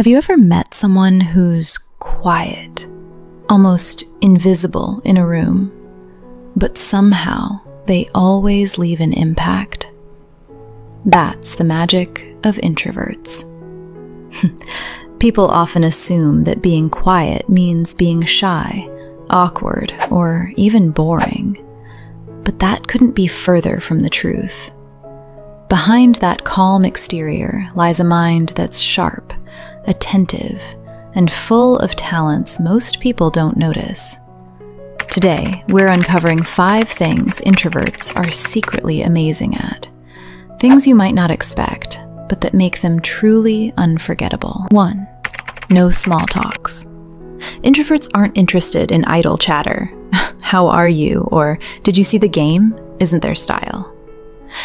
Have you ever met someone who's quiet, almost invisible in a room, but somehow they always leave an impact? That's the magic of introverts. People often assume that being quiet means being shy, awkward, or even boring. But that couldn't be further from the truth. Behind that calm exterior lies a mind that's sharp, attentive, and full of talents most people don't notice. Today, we're uncovering 5 things introverts are secretly amazing at. Things you might not expect, but that make them truly unforgettable. 1. No small talks. Introverts aren't interested in idle chatter. How are you? Or did you see the game? Isn't their style.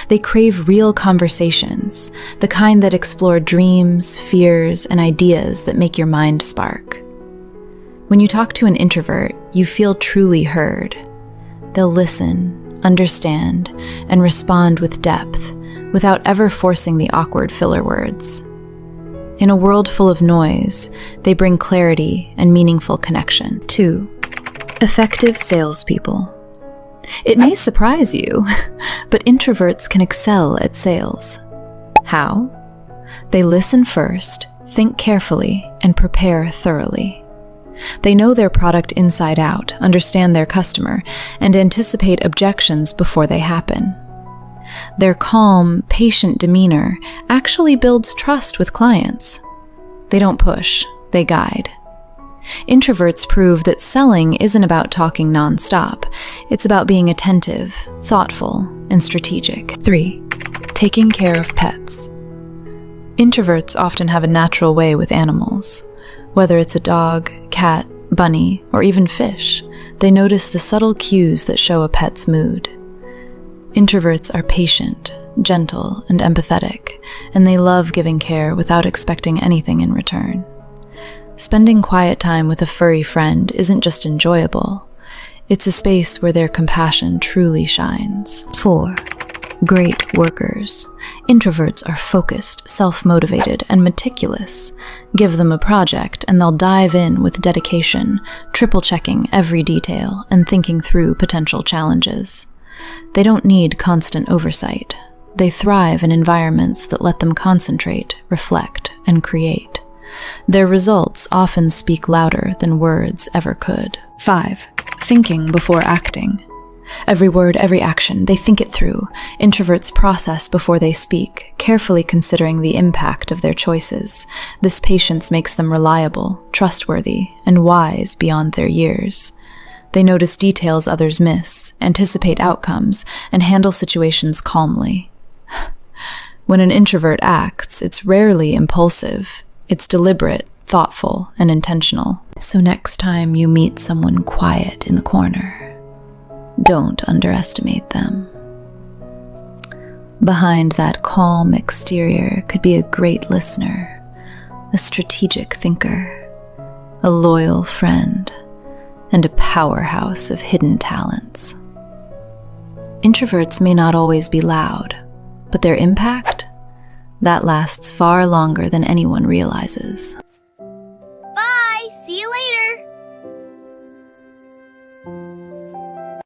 They crave real conversations, the kind that explore dreams, fears, and ideas that make your mind spark. When you talk to an introvert, you feel truly heard. They'll listen, understand, and respond with depth, without ever forcing the awkward filler words. In a world full of noise, they bring clarity and meaningful connection. 2. Effective salespeople. It may surprise you, but introverts can excel at sales. How? They listen first, think carefully, and prepare thoroughly. They know their product inside out, understand their customer, and anticipate objections before they happen. Their calm, patient demeanor actually builds trust with clients. They don't push, they guide. Introverts prove that selling isn't about talking nonstop. It's about being attentive, thoughtful, and strategic. 3. Taking care of pets. Introverts often have a natural way with animals. Whether it's a dog, cat, bunny, or even fish, they notice the subtle cues that show a pet's mood. Introverts are patient, gentle, and empathetic, and they love giving care without expecting anything in return. Spending quiet time with a furry friend isn't just enjoyable, it's a space where their compassion truly shines. 4. Great workers. Introverts are focused, self-motivated, and meticulous. Give them a project and they'll dive in with dedication, triple-checking every detail and thinking through potential challenges. They don't need constant oversight. They thrive in environments that let them concentrate, reflect, and create. Their results often speak louder than words ever could. 5. Thinking before acting. Every word, every action, they think it through. Introverts process before they speak, carefully considering the impact of their choices. This patience makes them reliable, trustworthy, and wise beyond their years. They notice details others miss, anticipate outcomes, and handle situations calmly. When an introvert acts, it's rarely impulsive. It's deliberate, thoughtful, and intentional. So next time you meet someone quiet in the corner, don't underestimate them. Behind that calm exterior could be a great listener, a strategic thinker, a loyal friend, and a powerhouse of hidden talents. Introverts may not always be loud, but their impact, that lasts far longer than anyone realizes.